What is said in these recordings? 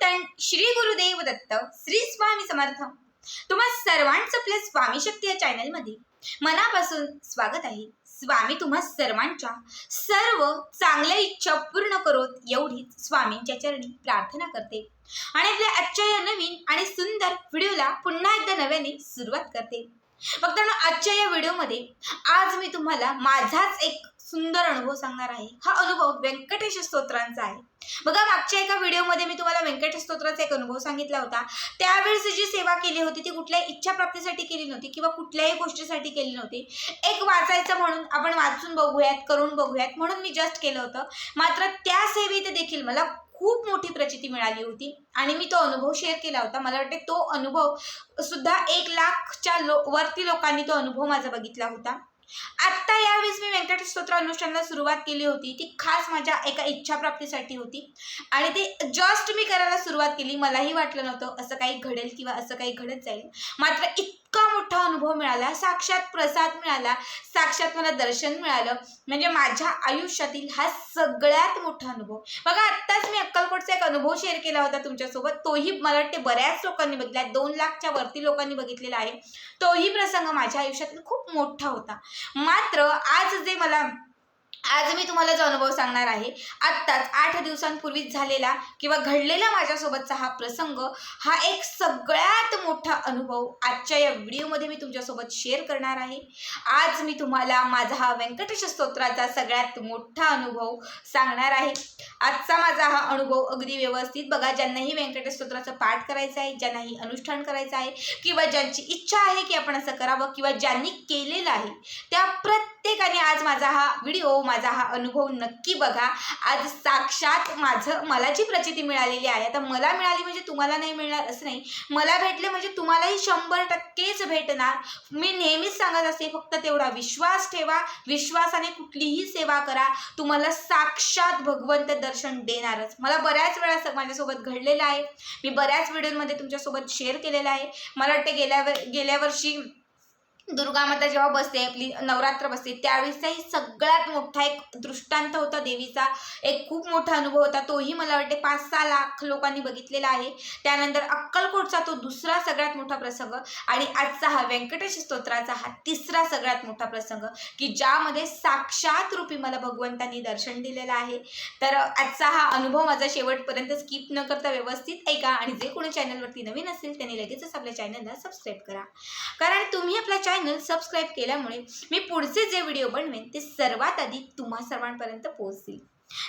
चिंतन श्री गुरुदेव दत्त श्री स्वामी समर्थ। तुम्हा सर्वांचं आपल्या स्वामी शक्ती या चॅनलमध्ये मनापासून स्वागत आहे। स्वामी तुम्हा सर्वांच्या सर्व चांगल्या इच्छा पूर्ण करोत एवढीच स्वामींच्या चरणी प्रार्थना करते आणि आपल्या आजच्या या नवीन आणि सुंदर व्हिडिओला पुन्हा एकदा नव्याने सुरुवात करते। बघताना आजच्या या व्हिडिओमध्ये आज मी तुम्हाला माझाच एक सुंदर अनुभव सांगणार आहे। हा अनुभव व्यंकटेश स्तोत्रांचा आहे। बघा, मागच्या एका व्हिडिओमध्ये मी तुम्हाला व्यंकटेश स्तोत्राचा एक अनुभव सांगितला होता। त्यावेळेस जी सेवा केली होती ती कुठल्याही इच्छा प्राप्तीसाठी केली नव्हती किंवा कुठल्याही गोष्टीसाठी केली नव्हती। एक वाचायचं म्हणून आपण वाचून बघूयात, करून बघूयात म्हणून मी जस्ट केलं होतं। मात्र त्या सेवेत देखील मला खूप मोठी प्रचिती मिळाली होती आणि मी तो अनुभव शेअर केला होता। मला वाटते तो अनुभव सुद्धा 1 लाखच्या वरती लोकांनी तो अनुभव माझा बघितला होता। आता यावेळेस मी व्यंकटेश स्तोत्र अनुष्ठानाला सुरुवात केली होती ती खास माझ्या एका इच्छा प्राप्तीसाठी होती आणि ते जस्ट मी करायला सुरुवात केली। मलाही वाटलं नव्हतं असं काही घडेल किंवा असं काही घडत जाईल। मात्र इतका मोठा अनुभव मिळाला, साक्षात प्रसाद मिळाला, साक्षात मला दर्शन मिळालं। म्हणजे माझ्या आयुष्यातील हा सगळ्यात मोठा अनुभव। बघा, आत्ताच मी अक्कलकोटचा एक अनुभव शेअर केला होता तुमच्यासोबत। तोही मला वाटते बऱ्याच लोकांनी बघितला, 2 लाखच्या वरती लोकांनी बघितलेला आहे। तोही प्रसंग माझ्या आयुष्यातील खूप मोठा होता। मात्र आज मी तुम्हाला जो अनुभव सांगणार आहे, आत्ताच 8 दिवसांपूर्वीच झालेला किंवा घडलेला माझ्यासोबतचा हा प्रसंग, हा एक सगळ्यात मोठा अनुभव आजच्या या व्हिडिओमध्ये मी तुमच्यासोबत शेअर करणार आहे। आज मी तुम्हाला माझा हा व्यंकटेश स्तोत्राचा सगळ्यात मोठा अनुभव सांगणार आहे। आजचा माझा हा अनुभव अगदी व्यवस्थित बघा, ज्यांनाही व्यंकटेश स्तोत्राचं पाठ करायचं आहे, ज्यांनाही अनुष्ठान करायचं आहे किंवा ज्यांची इच्छा आहे की आपण असं करावं किंवा ज्यांनी केलेलं आहे, त्या प्रत्येकाने आज माझा हा व्हिडिओ, माझा हा अनुभव नक्की बघा। आज साक्षात मला जी प्रचिती मिळालेली आहे, आता मला मिळाली म्हणजे तुम्हाला नाही मिळणार असं नाही, मला भेटले म्हणजे तुम्हालाही 100%च भेटणार। मी नेहमीच सांगत असते, फक्त तेवढा विश्वास ठेवा, विश्वासाने कुठलीही सेवा करा, तुम्हाला साक्षात भगवंत दर्शन देणारच। मला बऱ्याच वेळा माझ्यासोबत घडलेलं आहे, मी बऱ्याच व्हिडिओमध्ये तुमच्यासोबत शेअर केलेलं आहे। मला वाटते गेल्या वर्षी दुर्गा माता जेव्हा बसते, आपली नवरात्र बसते, त्यावेळेसचाही सगळ्यात मोठा एक दृष्टांत होता देवीचा, एक खूप मोठा अनुभव होता। तोही मला वाटते 5-6 लाख लोकांनी बघितलेला आहे। त्यानंतर अक्कलकोटचा तो दुसरा सगळ्यात मोठा प्रसंग आणि आजचा हा व्यंकटेश स्तोत्राचा हा तिसरा सगळ्यात मोठा प्रसंग की ज्यामध्ये साक्षात रूपी मला भगवंतांनी दर्शन दिलेलं आहे। तर आजचा हा अनुभव माझा शेवटपर्यंत स्किप न करता व्यवस्थित ऐका आणि जे कोणी चॅनलवरती नवीन असेल त्यांनी लगेचच आपल्या चॅनलला सबस्क्राईब करा, कारण तुम्ही आपल्या चॅनल सबस्क्राईब केल्यामुळे मी पुढचे जे व्हिडिओ बनवेन ते सर्वात आधी तुम्हा सर्वांपर्यंत पोहोचतील।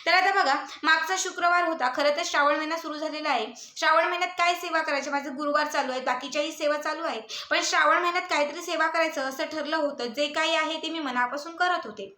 तर आता बघा, मागचा शुक्रवार होता। खरं तर श्रावण महिना सुरू झालेला आहे। श्रावण महिन्यात काय सेवा करायची, माझं गुरुवार चालू आहे, बाकीच्याही सेवा चालू आहेत, पण श्रावण महिन्यात काहीतरी सेवा करायचं असं ठरलं होतं। जे काही आहे ते मी मनापासून करत होते।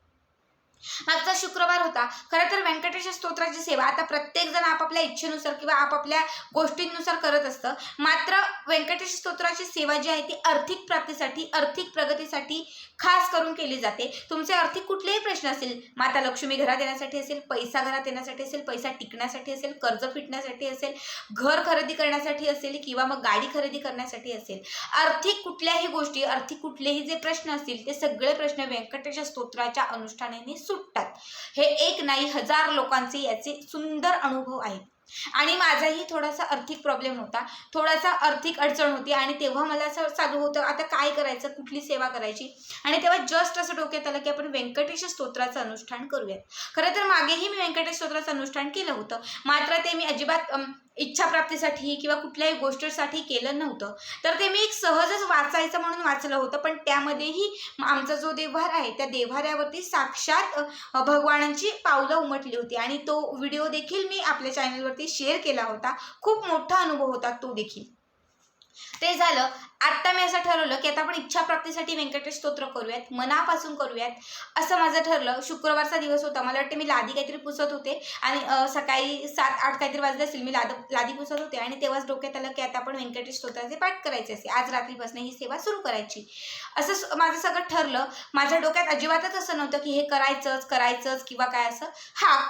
मागचा शुक्रवार होता। खरं तर व्यंकटेश स्तोत्राची सेवा आता प्रत्येक जण आपापल्या इच्छेनुसार किंवा आपापल्या गोष्टींनुसार करत असतं। मात्र व्यंकटेश स्तोत्राची सेवा जी आहे ती आर्थिक प्राप्तीसाठी, आर्थिक प्रगतीसाठी खास करून केली जाते। तुमचे आर्थिक कुठलेही प्रश्न असेल, माता लक्ष्मी घरात येण्यासाठी असेल, पैसा घरात येण्यासाठी असेल, पैसा टिकण्यासाठी असेल, कर्ज फिटण्यासाठी असेल, घर खरेदी करण्यासाठी असेल किंवा मग गाडी खरेदी करण्यासाठी असेल, आर्थिक कुठल्याही गोष्टी, आर्थिक कुठलेही जे प्रश्न असतील ते सगळे प्रश्न व्यंकटेश स्तोत्राच्या अनुष्ठानाने सुटतात। हे एक नाही, 1000 लोकांचे याचे सुंदर अनुभव आहेत। आणि माझाही थोडासा आर्थिक प्रॉब्लेम होता, थोडासा आर्थिक अडचण होती आणि तेव्हा मला असं चालू होतं आता काय करायचं, कुठली सेवा करायची। आणि तेव्हा जस्ट असं डोक्यात आलं की आपण व्यंकटेश स्तोत्राचं अनुष्ठान करूयात। खरं तर मागेही मी व्यंकटेश स्तोत्राचं अनुष्ठान केलं होतं, मात्र ते मी अजिबात इच्छा प्राप्तीसाठी किंवा कुठल्याही गोष्टीसाठी केलं नव्हतं। तर ते मी एक सहजच वाचायचं म्हणून वाचलं होतं, पण त्यामध्येही आमचा जो देव्हार आहे त्या देव्हाऱ्यावरती साक्षात भगवानांची पावलं उमटली होती आणि तो व्हिडिओ देखील मी आपल्या चॅनलवरती शेअर केला होता। खूप मोठा अनुभव होता तो देखील। ते झालं। आता मी असं ठरवलं की आता आपण इच्छा प्राप्तीसाठी व्यंकटेश स्तोत्र करूयात, मनापासून करूयात असं माझं ठरलं। शुक्रवारचा दिवस होता, मला वाटतं मी लादी काहीतरी पुसत होते आणि सकाळी 7-8 काहीतरी वाजले असेल, मी लादी पुसत होते आणि तेव्हाच डोक्यात आलं की आता आपण व्यंकटेश स्तोत्राचे पाठ करायचे असे, आज रात्रीपासून ही सेवा सुरू करायची असं माझं सगळं ठरलं। माझ्या डोक्यात अजिबातच असं नव्हतं की हे करायचंच किंवा काय असं,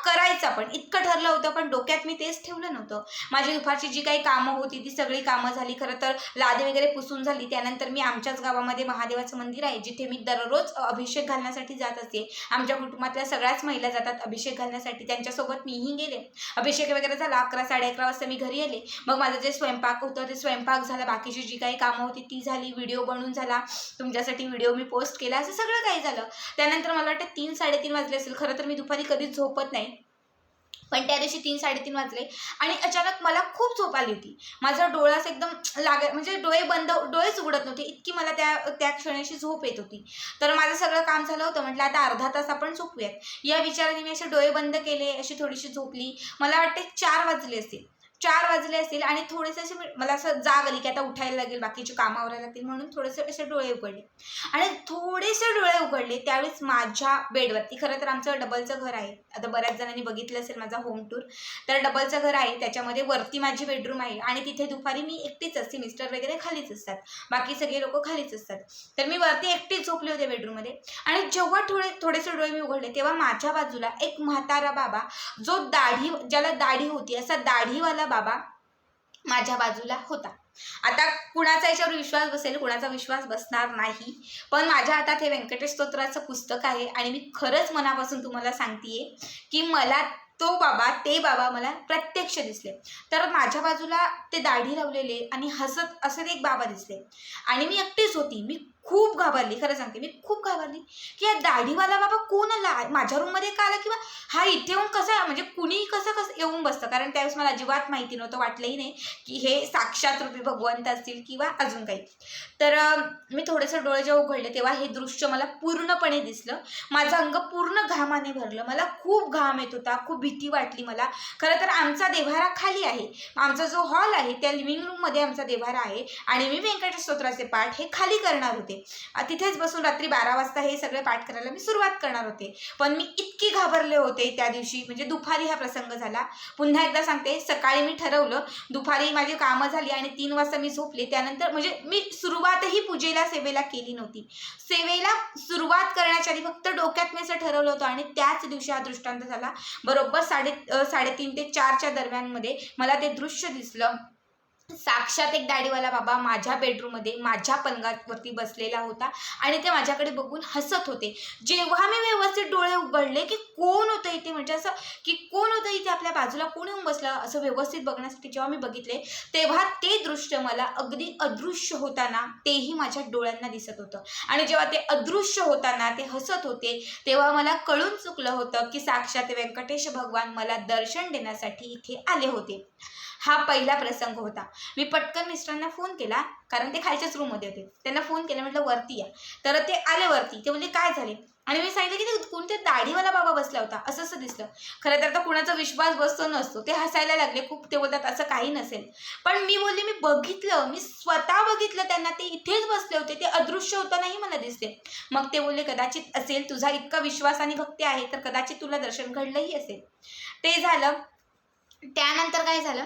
करायचं पण इतकं ठरलं होतं, पण डोक्यात मी तेच ठेवलं नव्हतं। माझी दुपारची जी काही कामं होती ती सगळी कामं झाली। खरं तर लादी वगैरे पुसून झाली त्यानंतर मी आमच्याच गावामध्ये महादेवाचं मंदिर आहे जिथे मी दररोज अभिषेक घालण्यासाठी जात असते. आमच्या कुटुंबातल्या सगळ्याच महिला जातात अभिषेक घालण्यासाठी, त्यांच्यासोबत मीही गेले. अभिषेक वगैरे झाला, 11-11:30 वाजता मी घरी आले. मग माझं जे स्वयंपाक होतं ते स्वयंपाक झाला, बाकीची जी काही कामं होती ती झाली, व्हिडिओ बनवून झाला, तुमच्यासाठी व्हिडिओ मी पोस्ट केला, असं सगळं काही झालं. त्यानंतर मला वाटतं 3-3:30 वाजले असेल. खरं तर मी दुपारी कधीच झोपत नाही, पण त्या दिवशी 3-3:30 वाजले आणि अचानक मला खूप झोप आली होती. माझा डोळाच एकदम म्हणजे डोळेच उघडत नव्हते, इतकी मला त्या क्षणाशी झोप येत होती. तर माझं सगळं काम झालं होतं, म्हटलं आता अर्धा तास आपण झोपूयात. या विचाराने मी असे डोळे बंद केले, अशी थोडीशी झोपली. मला वाटते 4 वाजले असतील आणि थोडेसे असे मला असं जाग आली की आता उठायला लागेल, बाकीचे कामं आवरायला लागतील, म्हणून थोडेसे असे डोळे उघडले आणि थोडेसे डोळे उघडले त्यावेळेस माझ्या बेडवरती, खरं तर आमचं डबलचं घर आहे, आता बऱ्याच जणांनी बघितलं असेल माझा होम टूर, तर डबलचं घर आहे, त्याच्यामध्ये वरती माझी बेडरूम आहे आणि तिथे दुपारी मी एकटीच असते, मिस्टर वगैरे खालीच असतात, बाकी सगळे लोक खालीच असतात. तर मी वरती एकटीच झोपले होते बेडरूममध्ये आणि जेव्हा थोडेसे डोळे मी उघडले तेव्हा माझ्या बाजूला एक म्हातारा बाबा, जो ज्याला दाढी होती असा दाढीवाला बाबा माझ्या बाजूला होता. आता कुणाचा याच्यावर विश्वास बसेल, कुणाचा विश्वास बसणार नाही, पण माझ्या हातात हे व्यंकटेश स्तोत्राचं पुस्तक आहे आणि मी खरंच मनापासून तुम्हाला सांगतेय की मला ते बाबा मला प्रत्यक्ष दिसले. तर माझ्या बाजूला ते दाढी लावलेले आणि हसत असे एक बाबा दिसले आणि मी एकटीच होती. मी खूप घाबरली, खरं सांगते मी खूप घाबरली की या दाढीवाला बाबा कोण आला, माझ्या रूममध्ये का आला, किंवा हा इथे येऊन कसा, म्हणजे कुणी कसं येऊन बसतं, कारण त्यावेळेस मला अजिबात माहिती नव्हतं, वाटलंही नाही की हे साक्षात रूपी भगवंत असतील किंवा अजून काही. तर मी थोडेसे डोळे जेव्हा उघडले तेव्हा हे दृश्य मला पूर्णपणे दिसलं. माझं अंग पूर्ण घामाने भरलं, मला खूप घाम येत होता, खूप भीती वाटली मला. खरं तर आमचा देव्हारा खाली आहे, आमचा जो हॉल आहे त्या लिव्हिंग रूममध्ये आमचा देव्हारा आहे आणि मी व्यंकटेश स्तोत्राचे पाठ हे खाली करणार होते. तिथेच बसून रात्री 12 वाजता हे सगळे पाठ करायला मी सुरुवात करणार होते. पण मी इतकी घाबरले होते त्या दिवशी, म्हणजे दुपारी हा प्रसंग झाला. पुन्हा एकदा सांगते, सकाळी मी ठरवलं, दुपारी माझी कामं झाली आणि 3 वाजता मी झोपले. त्यानंतर म्हणजे मी सुरुवातही पूजेला सेवेला केली नव्हती. सेवेला सुरुवात करण्याच्या आधी फक्त डोक्यात मी असं ठरवलं होतं आणि त्याच दिवशी हा दृष्टांत झाला. बरोबर 3:30 ते 4च्या दरम्यानमध्ये मला ते दृश्य दिसलं. साक्षात एक दाढीवाला बाबा माझ्या बेडरूममध्ये माझ्या पलंगावरती बसलेला होता आणि ते माझ्याकडे बघून हसत होते. जेव्हा मी व्यवस्थित डोळे उघडले की कोण होतं इथे, म्हणजे असं की कोण होतं इथे, आपल्या बाजूला कोण येऊन बसलं, असं व्यवस्थित बघण्यासाठी जेव्हा मी बघितले तेव्हा ते दृश्य मला अगदी अदृश्य होताना तेही माझ्या डोळ्यांना दिसत होतं. आणि जेव्हा ते अदृश्य होताना ते हसत होते तेव्हा मला कळून चुकलं होतं की साक्षात व्यंकटेश भगवान मला दर्शन देण्यासाठी इथे आले होते. हा पहिला प्रसंग होता. मी पटकन मिस्टरांना फोन केला, कारण ते खालच्याच रूममध्ये होते. त्यांना फोन केला, म्हटलं वरती या. तर ते आले वरती. ते बोलले काय झाले, आणि मी सांगितलं की ते कोणते दाढीवाला बाबा बसला होता, असं दिसलं. खरं तर कुणाचा विश्वास बसतो नसतो. ते हसायला लागले खूप. ते बोलतात असं काही नसेल. पण मी बोलले मी बघितलं, मी स्वतः बघितलं त्यांना, ते इथेच बसले होते, ते अदृश्य होतानाही मला दिसते. मग ते बोलले कदाचित असेल, तुझा इतका विश्वास आणि भक्ती आहे तर कदाचित तुला दर्शन घडलंही असेल. ते झालं. त्यानंतर काय झालं,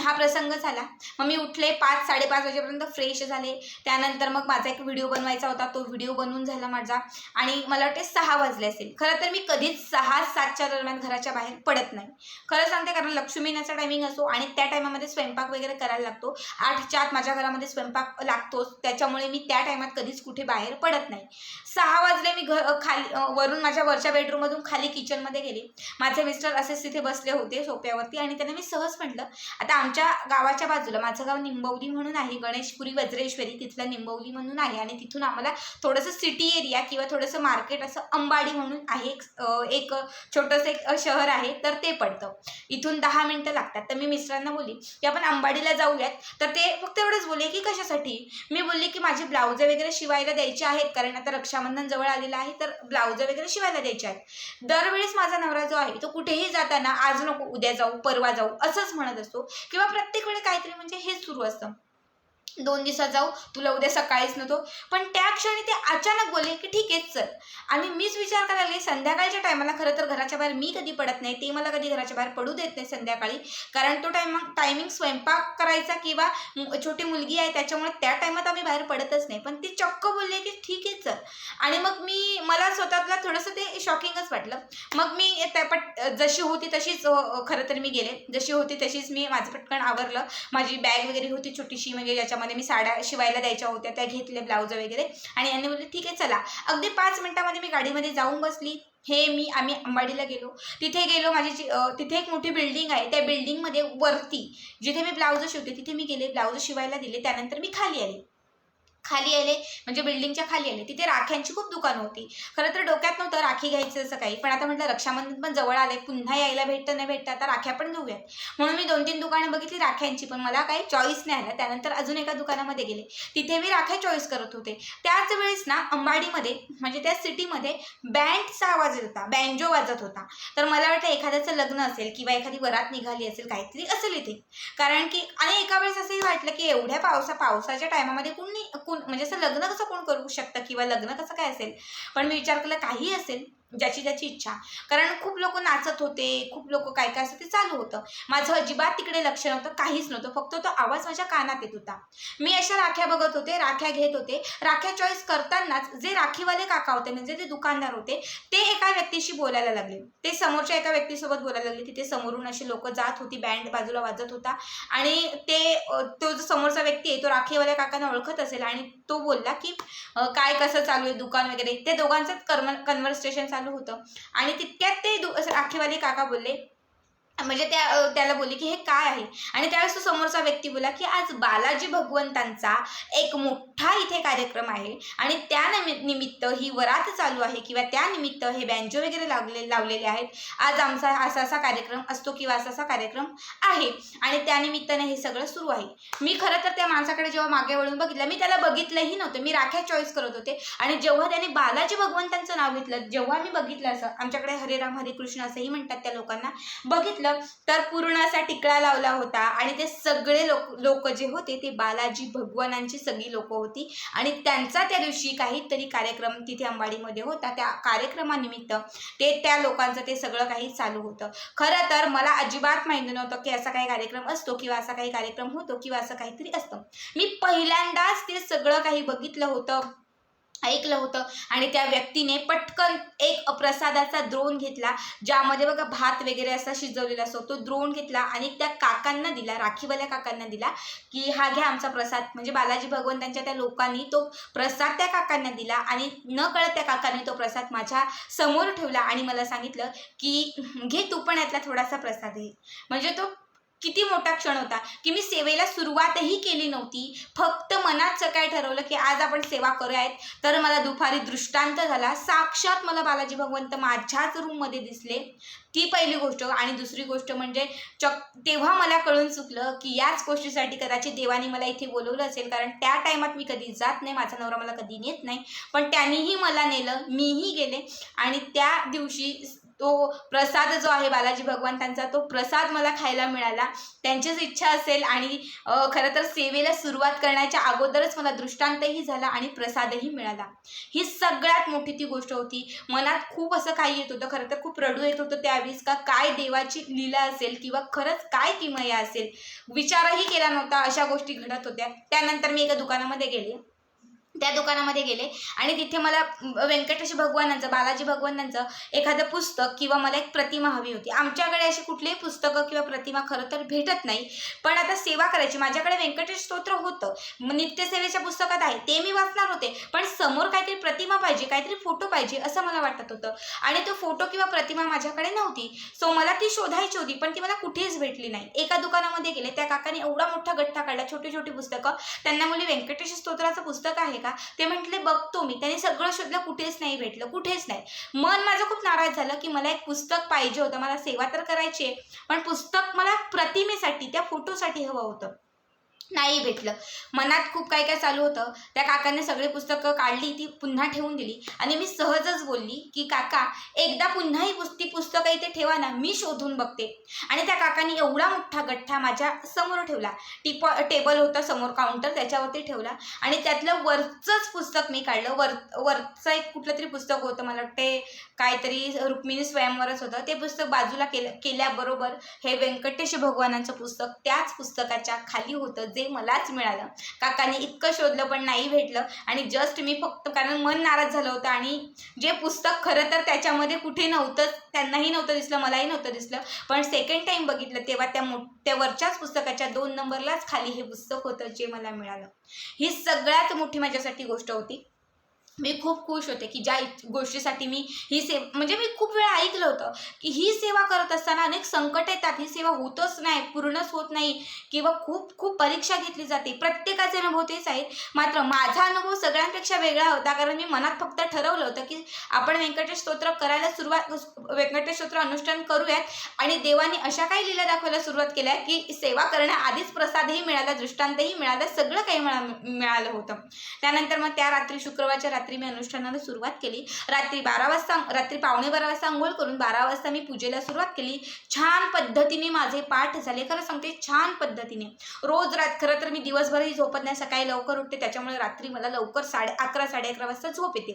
हा प्रसंग झाला. मग मी उठले, 5-5:30 वाजेपर्यंत फ्रेश झाले. त्यानंतर मग माझा एक व्हिडिओ बनवायचा होता, तो व्हिडिओ बनवून झाला माझा आणि मला वाटते 6 वाजले असेल. खरं तर मी कधीच 6-7च्या दरम्यान घराच्या बाहेर पडत नाही, खरं सांगते, कारण लक्ष्मी येण्याचा टायमिंग असो आणि त्या टायमामध्ये स्वयंपाक वगैरे करायला लागतो. 8च्या आत माझ्या घरामध्ये स्वयंपाक लागतोच, त्याच्यामुळे मी त्या टायमात कधीच कुठे बाहेर पडत नाही. 6 वाजले. मी खाली वरून माझ्या वरच्या बेडरूममधून खाली किचनमध्ये गेले. माझे मिस्टर असेच तिथे बसले होते सोप्यावरती आणि त्यांना मी सहज म्हटलं, आता आमच्या गावाच्या बाजूला, माझं गाव निंबवली म्हणून आहे, गणेशपुरी वज्रेश्वरी तिथलं निंबवली म्हणून आहे आणि तिथून आम्हाला थोडंसं सिटी एरिया किंवा थोडंसं मार्केट असं अंबाडी म्हणून आहे, एक छोटंसं एक शहर आहे, तर ते पडतं. इथून 10 मिनिटं लागतात. तर मी मिस्टरांना बोलली की आपण अंबाडीला जाऊयात. तर ते फक्त एवढंच बोलले की कशासाठी. मी बोलली की माझी ब्लाउजं वगैरे शिवायला द्यायची आहेत, कारण आता रक्षाबंधन जवळ आलेलं आहे, तर ब्लाउजं वगैरे शिवायला द्यायचे आहेत. दरवेळेस माझा नवरा जो आहे तो कुठेही जाताना आज नको, उद्या जाऊ, परवा जाऊ असंच म्हणत असतो, किंवा प्रत्येक वेळी काहीतरी म्हणजे हेच सुरू असतं. 2 दिवसात जाऊ, तुला उद्या सकाळीच नव्हतो. पण त्या क्षणी ते अचानक बोलले की ठीक आहे चल. आणि मीच विचार करायला लागले संध्याकाळच्या टायमाला खरं तर घराच्या बाहेर मी कधी पडत नाही, ते मला कधी घराच्या बाहेर पडू देत नाही संध्याकाळी. कारण तो टायमिंग स्वयंपाक करायचा किंवा छोटी मुलगी आहे त्याच्यामुळे त्या टायमात आम्ही बाहेर पडतच नाही. पण ते चक्क बोलले की ठीक आहे चल. आणि मग मला स्वतःला थोडंसं ते शॉकिंगच वाटलं. मग मी जशी होती तशीच खरं तर मी गेले. जशी होती तशीच मी माझं पटकन आवरलं. माझी बॅग वगैरे होती छोटीशी, म्हणजे ज्याच्यामध्ये मी साड्या शिवायला द्यायच्या होत्या त्या घेतले, ब्लाउज वगैरे. आणि यांनी बोलले ठीक आहे चला. अगदी 5 मिनिटामध्ये मी गाडीमध्ये जाऊन बसली. आम्ही अंबाडीला गेलो. तिथे गेलो, तिथे एक मोठी बिल्डिंग आहे. त्या बिल्डिंगमध्ये वरती जिथे मी ब्लाउज शिवते तिथे मी गेले, ब्लाउज शिवायला दिले. त्यानंतर मी खाली आले म्हणजे बिल्डिंगच्या खाली आले. तिथे राख्यांची खूप दुकानं होती. खरं तर डोक्यात नव्हतं राखी घ्यायचं असं काही, पण आता म्हटलं रक्षाबंधन पण जवळ आले, पुन्हा यायला भेटतं नाही भेटतं, आता राख्या पण घेऊयात. म्हणून मी 2-3 दुकानं बघितली राख्यांची, पण मला काही चॉईस नाही आला. त्यानंतर अजून एका दुकानामध्ये गेले. तिथे मी राख्या चॉईस करत होते. त्याच वेळेस ना अंबाडीमध्ये म्हणजे त्या सिटीमध्ये बँडचा आवाज येत होता, बँजो वाजत होता. तर मला वाटतं एखाद्याचं लग्न असेल किंवा एखादी वरात निघाली असेल, काहीतरी असेल इथे. कारण की आणि एका वेळेस असंही वाटलं की एवढ्या पावसाच्या टायमामध्ये म्हणजे असं लग्न कसं कोण करू शकतं किंवा लग्न कसं काय असेल. पण मी विचार केला काही असेल, ज्याची त्याची इच्छा. कारण खूप लोक नाचत होते, खूप लोक काय काय असं ते चालू होतं. माझं अजिबात तिकडे लक्ष नव्हतं, काहीच नव्हतं. फक्त तो आवाज माझ्या कानात येत होता. मी अशा राख्या बघत होते, राख्या घेत होते. राख्या चॉईस करतानाच जे राखीवाले काका होते म्हणजे जे दुकानदार होते ते एका व्यक्तीशी बोलायला लागले. ते समोरच्या एका व्यक्तीसोबत बोलायला लागले. तिथे समोरून अशी लोक जात होती, बँड बाजूला वाजत होता. आणि तो जो समोरचा व्यक्ती आहे तो राखीवाल्या काकांना ओळखत असेल आणि तो बोलला की काय कसं चालू आहे दुकान वगैरे. ते दोघांचंच कन्व्हर्सेशन चालू होतं. आणि तितक्यात ते राखीवाले काका बोलले, म्हणजे त्याला बोलले की हे काय आहे. आणि त्यावेळेस तो समोरचा व्यक्ती बोला की आज बालाजी भगवंतांचा एक मोठा इथे कार्यक्रम आहे आणि त्या निमित्त ही वरात चालू आहे किंवा त्या निमित्त हे बँजो वगैरे लावलेले आहेत. आज आमचा असा कार्यक्रम असतो किंवा असा कार्यक्रम आहे आणि त्यानिमित्ताने हे सगळं सुरू आहे. मी खरं तर त्या माणसाकडे जेव्हा मागे वळून बघितलं, मी त्याला बघितलंही नव्हतं. मी राख्या चॉईस करत होते आणि जेव्हा त्याने बालाजी भगवंतांचं नाव घेतलं, जेव्हा मी बघितलं, असं आमच्याकडे हरे राम हरे कृष्ण असंही म्हणतात त्या लोकांना, बघितलं तर पूर्ण असा टिकळा लावला होता आणि ते सगळे लोक जे होते ते बालाजी भगवानांची सगळी लोक होती. आणि त्यांचा त्या दिवशी काहीतरी कार्यक्रम तिथे अंबाडीमध्ये होता. त्या कार्यक्रमानिमित्त त्या लोकांचं ते सगळं काही चालू होतं. खरं तर मला अजिबात माहिती नव्हतं की असा काही कार्यक्रम असतो किंवा असा काही कार्यक्रम होतो किंवा असं काहीतरी असतं. मी पहिल्यांदाच ते सगळं काही बघितलं होतं, ऐकलं होतं. आणि त्या व्यक्तीने पटकन एक प्रसादाचा द्रोण घेतला, ज्यामध्ये बघा भात वगैरे असा शिजवलेला असतो. तो द्रोण घेतला आणि त्या काकांना दिला, राखीवाल्या काकांना दिला की हा घ्या आमचा प्रसाद. म्हणजे बालाजी भगवंतांच्या त्या लोकांनी तो प्रसाद त्या काकांना दिला आणि न कळत त्या काकांनी तो प्रसाद माझ्या समोर ठेवला आणि मला सांगितलं की घे तू पण यातला थोडासा प्रसाद घे. म्हणजे तो किती मोठा क्षण होता की मी सेवेला सुरुवातही केली नव्हती. फक्त मनात सकाळी ठरवलं की आज आपण सेवा करूयात. तर मला दुपारी दृष्टांत झाला. साक्षात मला बालाजी भगवंत माझ्याच रूममध्ये दिसले. ती पहिली गोष्ट. आणि दुसरी गोष्ट म्हणजे तेव्हा मला कळून चुकलं की याच गोष्टीसाठी कदाचित देवाने मला इथे बोलवलं असेल. कारण त्या टायमात मी कधी जात नाही, माझा नवरा मला कधी नेत नाही, पण त्यांनीही मला नेलं, मीही गेले. आणि त्या दिवशी तो प्रसाद जो आहे बालाजी भगवंतांचा, तो प्रसाद मला खायला मिळाला. त्यांचीच इच्छा असेल आणि खरं तर सेवेला सुरुवात करण्याच्या अगोदरच मला दृष्टांतही झाला आणि प्रसादही मिळाला. ही सगळ्यात मोठी ती गोष्ट होती. मनात खूप असं काही येत होतं, खरं तर खूप रडू येत होतं त्यावेळेस का काय देवाची लीला असेल किंवा खरंच काय किमया असेल. विचारही केला नव्हता, अशा गोष्टी घडत होत्या. त्यानंतर मी एका दुकानामध्ये गेले. त्या दुकानामध्ये गेले आणि तिथे मला व्यंकटेश भगवानांचं, बालाजी भगवानांचं एखादं पुस्तक किंवा मला एक प्रतिमा हवी होती. आमच्याकडे अशी कुठलीही पुस्तकं किंवा प्रतिमा खरं तर भेटत नाही. पण आता सेवा करायची, माझ्याकडे व्यंकटेश स्तोत्र होतं, नित्यसेवेच्या पुस्तकात आहे, ते मी वाचणार होते. पण समोर काहीतरी प्रतिमा पाहिजे, काहीतरी फोटो पाहिजे असं मला वाटत होतं. आणि तो फोटो किंवा प्रतिमा माझ्याकडे नव्हती. सो मला ती शोधायची होती, पण ती मला कुठेच भेटली नाही. एका दुकानामध्ये गेले, त्या काकाने एवढा मोठा गठ्ठा काढला, छोटी छोटी पुस्तकं. त्यांना मुली व्यंकटेश स्तोत्राचं पुस्तक आहे का? ते म्हटले बघतो मी. त्यांनी सगळं शोधलं, कुठेच नाही भेटलं, कुठेच नाही. मन माझं खूप नाराज झालं की मला एक पुस्तक पाहिजे होतं. मला सेवा तर करायची आहे, पण पुस्तक मला प्रतिमेसाठी, त्या फोटोसाठी हवं होतं. नाही भेटलं. मनात खूप काय काय चालू होतं. त्या काकांनी सगळी पुस्तकं काढली, ती पुन्हा ठेवून दिली आणि मी सहजच बोलली की काका एकदा पुन्हा ही पुस्तकं इथे ठेवा ना, मी शोधून बघते. आणि त्या काकांनी एवढा मोठा गठ्ठा माझ्या समोर ठेवला. टेबल होता समोर, काउंटर त्याच्यावरती ठेवला आणि त्यातलं वरचंच पुस्तक मी काढलं. वरचं एक कुठलं तरी पुस्तक होतं, मला वाटते काहीतरी रुक्मिणी स्वयंवरच होतं. ते पुस्तक बाजूला केल्याबरोबर हे व्यंकटेश भगवानांचं पुस्तक त्याच पुस्तकाच्या खाली होतं, जे मलाच मिळालं. काकांनी इतकं शोधलं पण नाही भेटलं आणि जस्ट मी फक्त, कारण मन नाराज झालं होतं आणि जे पुस्तक खरं तर त्याच्यामध्ये कुठे नव्हतंच, त्यांनाही नव्हतं दिसलं, मलाही नव्हतं दिसलं. पण सेकंड टाईम बघितलं तेव्हा त्या वरच्याच पुस्तकाच्या 2 नंबरलाच खाली हे पुस्तक होतं, जे मला मिळालं. ही सगळ्यात मोठी माझ्यासाठी गोष्ट होती. मी खूप खुश होते की ज्या गोष्टीसाठी मी म्हणजे मी खूप वेळा ऐकलं होतं की ही सेवा करत असताना अनेक संकट येतात, ही सेवा होतच नाही, पूर्णच होत नाही किंवा खूप खूप परीक्षा घेतली जाते. प्रत्येकाचे अनुभव तेच आहेत. मात्र माझा अनुभव सगळ्यांपेक्षा वेगळा होता, कारण मी मनात फक्त ठरवलं होतं की आपण व्यंकटेश स्तोत्र करायला व्यंकटेश स्तोत्र अनुष्ठान करूयात आणि देवाने अशा काही लीला दाखवायला सुरुवात केल्या की सेवा करण्याआधीच प्रसादही मिळाला, दृष्टांतही मिळालं, सगळं काही मिळालं होतं. त्यानंतर मग त्या रात्री, शुक्रवारच्या रात्री मी अनुष्ठानाला सुरुवात केली. रात्री 12:15 वाजता अंघोळ करून 12 वाजता मी पूजेला सुरुवात केली. छान पद्धतीने माझे पाठ झाले, खरं सांगते छान पद्धतीने. रोज खरं तर मी दिवसभरही झोपत नाही, सकाळी लवकर उठते, त्याच्यामुळे रात्री मला लवकर 11:30 वाजता झोप येते.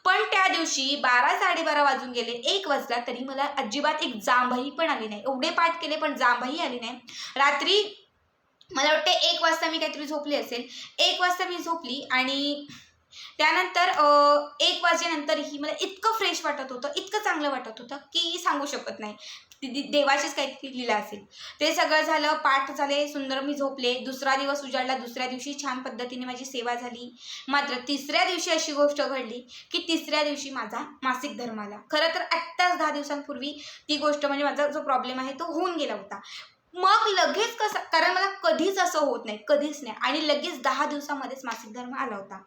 पण त्या दिवशी 12-12:30 वाजून गेले, 1 वाजला, तरी मला अजिबात एक जांभई पण आली नाही. एवढे पाठ केले पण जांभई आली नाही. रात्री मला वाटते 1 वाजता मी काहीतरी झोपली असेल. 1 वाजता मी झोपली आणि त्यानंतर 1 वाजेनंतरही मला इतकं फ्रेश वाटत होतं, इतकं चांगलं वाटत होतं की सांगू शकत नाही. देवाचीच काहीतरी लीला असेल. ते सगळं झालं, पाठ झाले, सुंदर मी झोपले. दुसरा दिवस उजाडला. दुसऱ्या दिवशी छान पद्धतीने माझी सेवा झाली. मात्र तिसऱ्या दिवशी अशी गोष्ट घडली की तिसऱ्या दिवशी माझा मासिक धर्म आला. खरं तर आत्ताच 10 दिवसांपूर्वी ती गोष्ट, म्हणजे माझा जो प्रॉब्लेम आहे तो होऊन गेला होता. मग लगेच कसं, कारण मला कधीच असं होत नाही, कधीच नाही, आणि लगेच 10 दिवसामध्येच मासिक धर्म आला होता.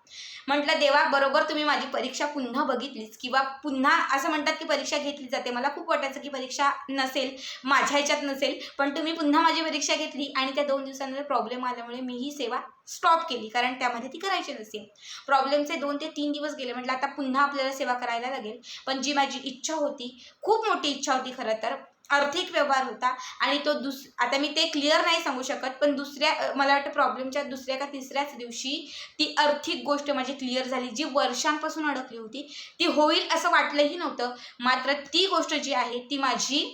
म्हटलं देवा, बरोबर तुम्ही माझी परीक्षा पुन्हा बघितलीच, किंवा पुन्हा असं म्हणतात की परीक्षा घेतली जाते. मला खूप वाटायचं की परीक्षा नसेल, माझ्या ह्याच्यात नसेल, पण तुम्ही पुन्हा माझी परीक्षा घेतली आणि त्या 2 दिवसांमध्ये प्रॉब्लेम आल्यामुळे मी ही सेवा स्टॉप केली, कारण त्यामध्ये ती करायची नसेल. प्रॉब्लेमचे 2 ते 3 दिवस गेले. म्हटलं आता पुन्हा आपल्याला सेवा करायला लागेल. पण जी माझी इच्छा होती, खूप मोठी इच्छा होती खरं तर, आर्थिक व्यवहार होता आणि तो आता मी ते क्लिअर नाही सांगू शकत, पण मला वाटतं प्रॉब्लेमच्या दुसऱ्या का तिसऱ्याच दिवशी ती आर्थिक गोष्ट माझी क्लिअर झाली, जी वर्षांपासून अडकली होती. ती होईल असं वाटलंही नव्हतं. मात्र ती गोष्ट जी आहे ती माझी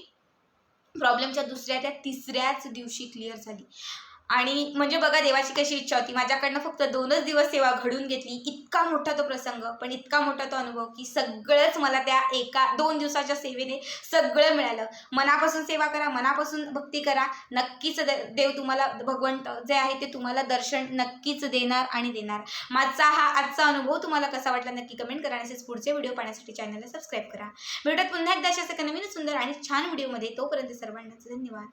प्रॉब्लेमच्या दुसऱ्या त्या तिसऱ्याच दिवशी क्लिअर झाली. आणि म्हणजे बघा देवाची कशी इच्छा होती, माझ्याकडनं फक्त 2च दिवस सेवा घडून घेतली. इतका मोठा तो प्रसंग, पण इतका मोठा तो अनुभव की सगळंच मला त्या 2 दिवसाच्या सेवेने सगळं मिळालं. मनापासून सेवा करा, मनापासून भक्ती करा, नक्कीच देव तुम्हाला, भगवंत जे आहे ते तुम्हाला दर्शन नक्कीच देणार आणि देणार. माझा हा आजचा अनुभव तुम्हाला कसा वाटला नक्की कमेंट करा आणि पुढचे व्हिडिओ पाहण्यासाठी चॅनलला सबस्क्राईब करा. भेटत पुन्हा एकदा अशाच एका नवीन सुंदर आणि छान व्हिडिओमध्ये. तोपर्यंत सर्वांना धन्यवाद.